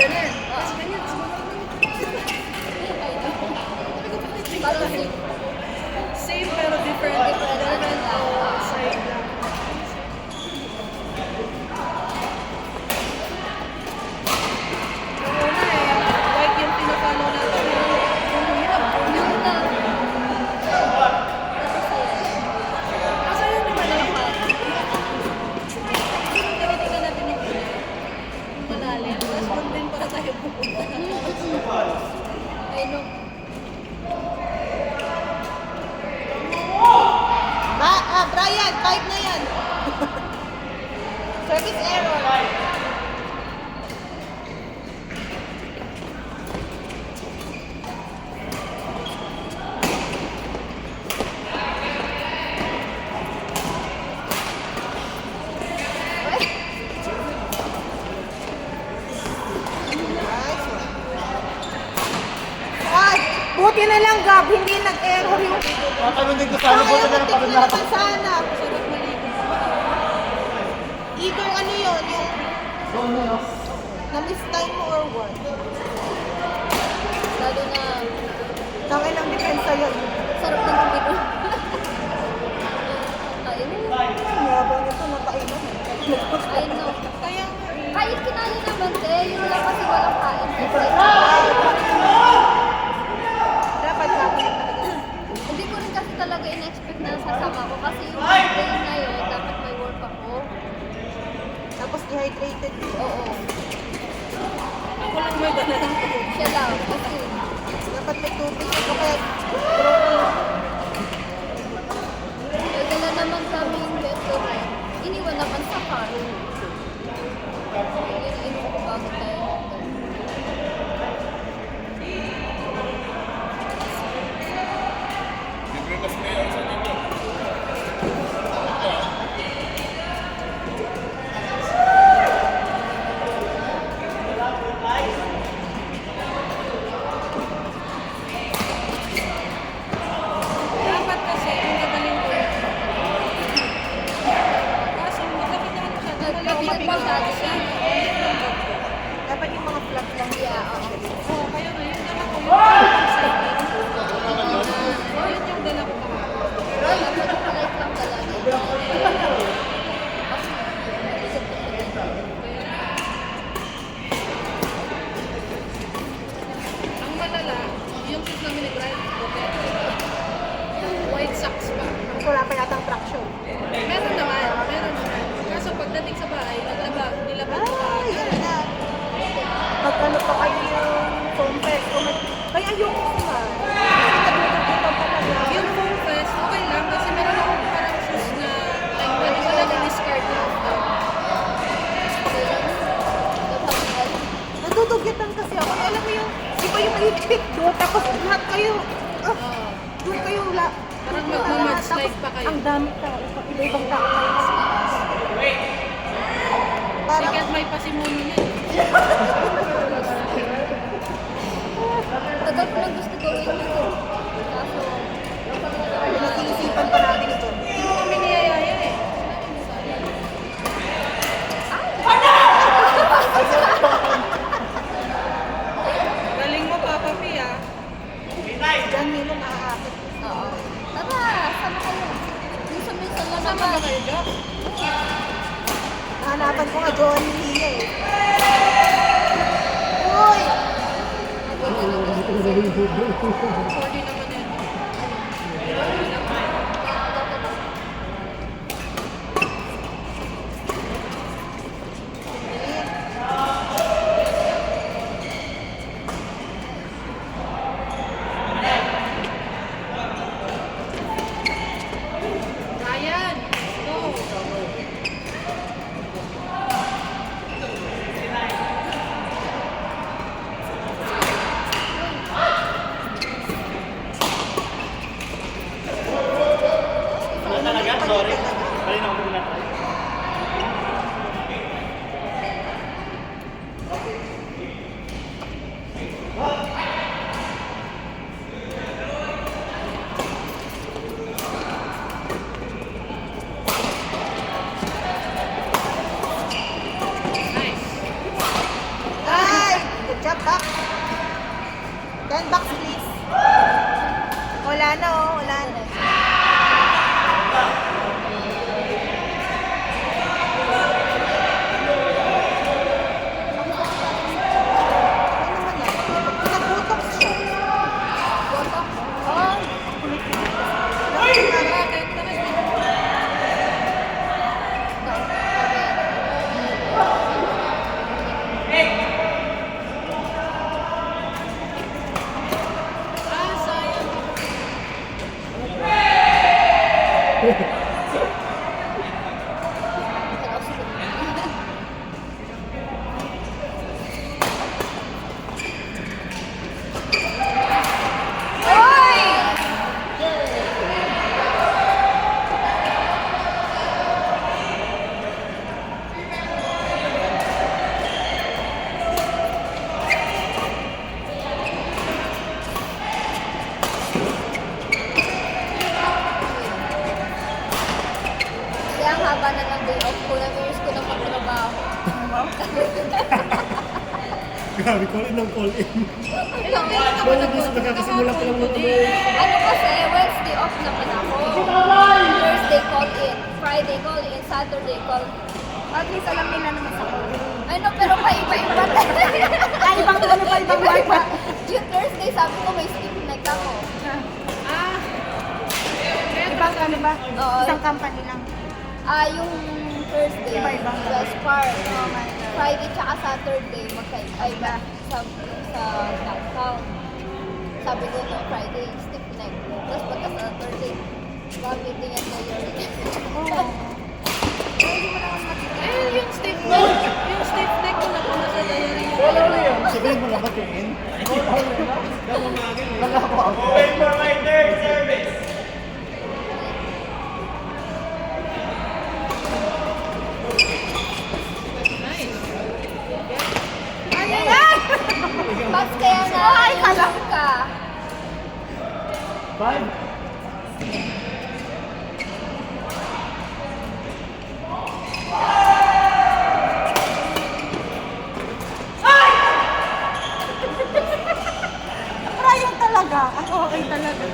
ganun. Tapos ganyan. Parang same. Same pero different. Different side lang. Yung una white yung pinapalo natin. Yung hirap. Yung na. Kasi yun naman lahat. Tinitingnan natin yung malalim. Tapos doon din para tayo pupunta. Ay, no. Brian, 5 na yan. Service error. Ay, buti na lang, Gab, hindi nag-error yung... Tatanong din ko sana po na Muntik na pag-natin. naman sana. Sarap maligo. Either ano yun, yung na-miss time mo or what? Lalo na Tangin ang depensa yun. sarap ng tubig ko. Ay, no. Yabang ito, napainom. Ay, no. Kaya nga eh. Kahit kinali naman, te. Yun lang kasi walang kain. Dapat kapag talaga. Hindi ko rin kasi talaga in-expect na sasama ko. Kasi yung day na yun, dapat may work ako. Tapos dehydrated. Oo. Ako lang may dala ng tubig. Siya lang. Kasi, Dapat may tubig. Ito kaya dala naman kami yung beto. Iniwan naman sa car. Yun ang ino ko bago tayo. Dapat kasi, ang gagaling ko. Kaso, nakakita siya. Nagkabigat masyado siya. dapat yung mga flat lang. Yeah, oo. Oo, kaya nga, yun dala ko. Yun yung dala ko. Dapat polite lang talaga. Ang malala, yung shoes namin ni Brian, white socks pa. Tapos wala pa yatang traction. Meron naman, meron naman. Kaso pagdating sa bahay, nilabas ko Ay, agad. yan na. Pag ano pa kayo yung foam fest. Kaya ayoko nga. Kasi nagugutom talaga. Yung foam fest, okay lang kasi meron akong parang shoes na like, pwede ko lang i-discard na. Nadudugitan kasi ako. Alam mo yung, di ba yung mahigpit doon? Tapos lahat kayo, doon kayo Parang magmamudslide pa kayo. Ang dami tao. Iba-ibang tao kayo. Parang, Sikat may pasimuno niya. Tagal ko lang gusto gawin ito. Kaso, pinag-iisipan pa natin ito. Hindi mo kami niyayaya eh. Galing mo, Papa P, ah. Diyan nilo nakakakit. oo. Tara, sama kayo. Minsan-minsan lang Sama ba naman. kayo, Jock? Nahanapan ko nga Joan Hiya eh. Uy! Sorry naman yun. Ryan, go! Box. 10 bucks, please. Wala na, oh. Wala na. Ano naman yan? Nag-botox siya. Botox. Oh, Bakit? Ah, sayang. Kaya ang haba na ng day off ko, na-miss ko ng magtrabaho. Grabe, call in ng call in. Ilang beses ka ba Wala gusto nagkakasimula pa lang ng Ano kasi, Wednesday off naman ako. Thursday call in, Friday call in, Saturday call in. At least alam nila naman sa akin. Ano, pero paiba-iba. Ay, ibang ano pa, ibang wifi. Yung Thursday, sabi ko may sleep night ako. Ah, Ibang ano ba? Oo. Isang company lang. Yung Thursday, Iba-iba. West Park. Oh my God. Friday tsaka Saturday, magkaiba sa downtown. Sabi ko no, Friday, sleep night ko. Tapos pagka sa Saturday, meeting at ngayon. Oo. Ay, hindi mo naman makikita. yung stiff neck ko na pala sa diary niya. Sabihin mo lang ba yung in? Wala ko ako. Nice. Ay, ay, ay! Mas kaya na, Ay, kala ka. 5. Ryan talaga. Ako okay talaga.